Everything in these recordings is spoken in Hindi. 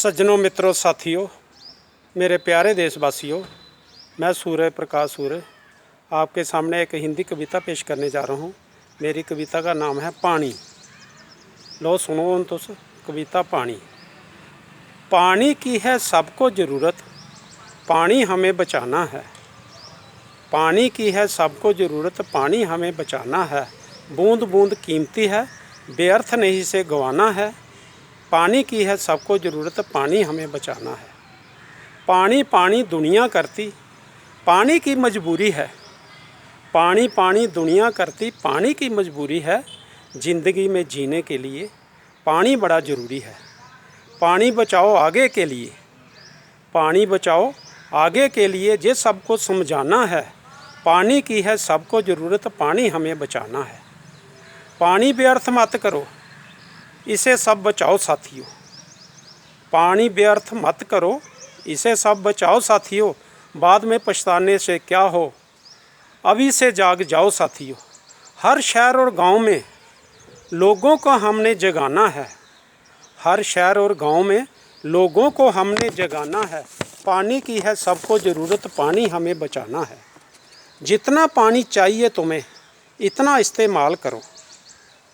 सज्जनों, मित्रों, साथियों, मेरे प्यारे देशवासियों, मैं सूर्य प्रकाश सूर्य आपके सामने एक हिंदी कविता पेश करने जा रहा हूँ। मेरी कविता का नाम है पानी। लो सुनो तो कविता पानी। पानी की है सबको ज़रूरत, पानी हमें बचाना है। पानी की है सबको ज़रूरत, पानी हमें बचाना है। बूंद बूंद कीमती है, व्यर्थ नहीं इसे गंवाना है। पानी की है सबको ज़रूरत, पानी हमें बचाना है। पानी पानी दुनिया करती, पानी की मजबूरी है। पानी पानी दुनिया करती, पानी की मजबूरी है। ज़िंदगी में जीने के लिए पानी बड़ा ज़रूरी है। पानी बचाओ आगे के लिए, पानी बचाओ आगे के लिए, ये सबको समझाना है। पानी की है सबको ज़रूरत, पानी हमें बचाना है। पानी व्यर्थ मत करो, इसे सब बचाओ साथियों। पानी व्यर्थ मत करो, इसे सब बचाओ साथियों। बाद में पछताने से क्या हो, अभी से जाग जाओ साथियों। हर शहर और गांव में लोगों को हमने जगाना है। हर शहर और गांव में लोगों को हमने जगाना है। पानी की है सबको ज़रूरत, पानी हमें बचाना है। जितना पानी चाहिए तुम्हें इतना इस्तेमाल करो।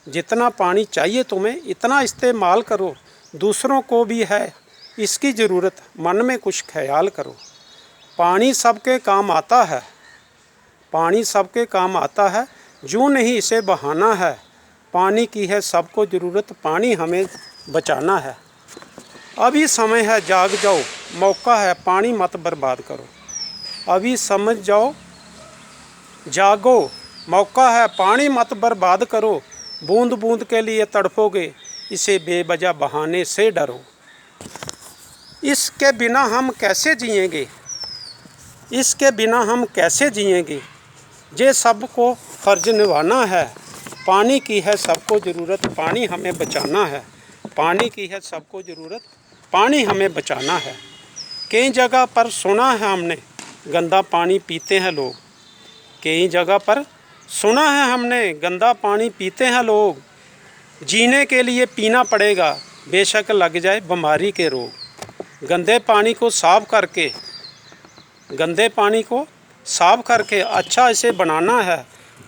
जितना पानी चाहिए तुम्हें इतना इस्तेमाल करो। दूसरों को भी है इसकी ज़रूरत, मन में कुछ ख्याल करो। पानी सबके काम आता है, पानी सबके काम आता है, यूँ नहीं इसे बहाना है। पानी की है सबको ज़रूरत, पानी हमें बचाना है। अभी समय है जाग जाओ, मौका है, पानी मत बर्बाद करो। अभी समझ जाओ, जागो, मौका है, पानी मत बर्बाद करो। बूंद बूंद के लिए तड़पोगे, इसे बेवजह बहाने से डरो। इसके बिना हम कैसे जिएंगे, इसके बिना हम कैसे जिएंगे, ये सबको फ़र्ज निभाना है। पानी की है सबको ज़रूरत, पानी हमें बचाना है। पानी की है सबको ज़रूरत, पानी हमें बचाना है। कई जगह पर सुना है हमने, गंदा पानी पीते हैं लोग। कई जगह पर सुना है हमने, गंदा पानी पीते हैं लोग। जीने के लिए पीना पड़ेगा, बेशक लग जाए बीमारी के रोग। गंदे पानी को साफ़ करके, गंदे पानी को साफ़ करके अच्छा इसे बनाना है।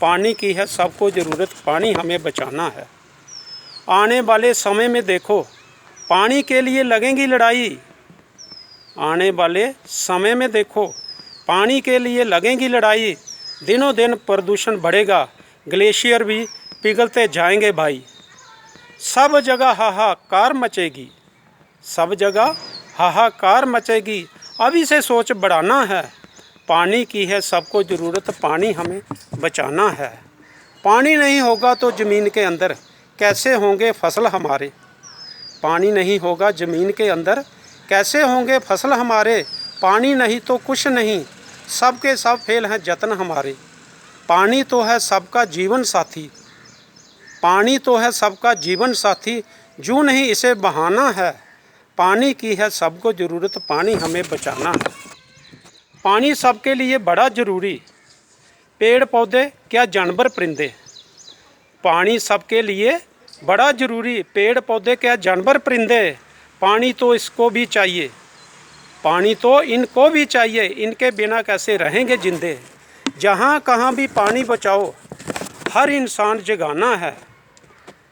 पानी की है सबको ज़रूरत, पानी हमें बचाना है। आने वाले समय में देखो, पानी के लिए लगेंगी लड़ाई। आने वाले समय में देखो, पानी के लिए लगेंगी लड़ाई। दिनों दिन प्रदूषण बढ़ेगा, ग्लेशियर भी पिघलते जाएंगे भाई। सब जगह हाहाकार मचेगी, सब जगह हाहाकार मचेगी। अभी से सोच बढ़ाना है। पानी की है सबको ज़रूरत, पानी हमें बचाना है। पानी नहीं होगा तो ज़मीन के अंदर कैसे होंगे फसल हमारे। पानी नहीं होगा ज़मीन के अंदर कैसे होंगे फसल हमारे। पानी नहीं तो कुछ नहीं, सबके सब फेल हैं जतन हमारे। पानी तो है सबका जीवन साथी, पानी तो है सबका जीवन साथी, यूँ नहीं इसे बहाना है। पानी की है सबको ज़रूरत, पानी हमें बचाना है। पानी सबके लिए बड़ा ज़रूरी, पेड़ पौधे क्या जानवर परिंदे। पानी सबके लिए बड़ा ज़रूरी, पेड़ पौधे क्या जानवर परिंदे। पानी तो इसको भी चाहिए, पानी तो इनको भी चाहिए, इनके बिना कैसे रहेंगे जिंदे। जहाँ कहाँ भी पानी बचाओ, हर इंसान जगाना है।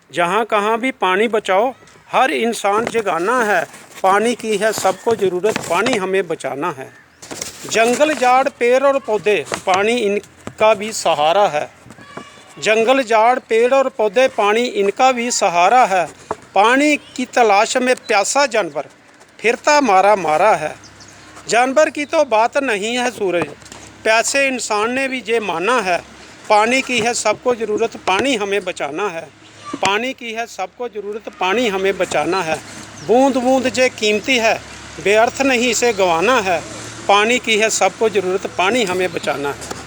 जहाँ कहाँ भी पानी बचाओ, हर इंसान जगाना है। पानी की है सबको ज़रूरत, पानी हमें बचाना है। जंगल झाड़ पेड़ और पौधे, पानी इनका भी सहारा है। जंगल झाड़ पेड़ और पौधे, पानी इनका भी सहारा है। पानी की तलाश में प्यासा जानवर फिरता मारा मारा है। जानवर की तो बात नहीं है सूरज, प्यासे इंसान ने भी ये माना है। पानी की है सबको ज़रूरत, पानी हमें बचाना है। पानी की है सबको ज़रूरत, पानी हमें बचाना है। बूंद बूंद ये कीमती है, व्यर्थ नहीं इसे गंवाना है। पानी की है सबको ज़रूरत, पानी हमें बचाना है।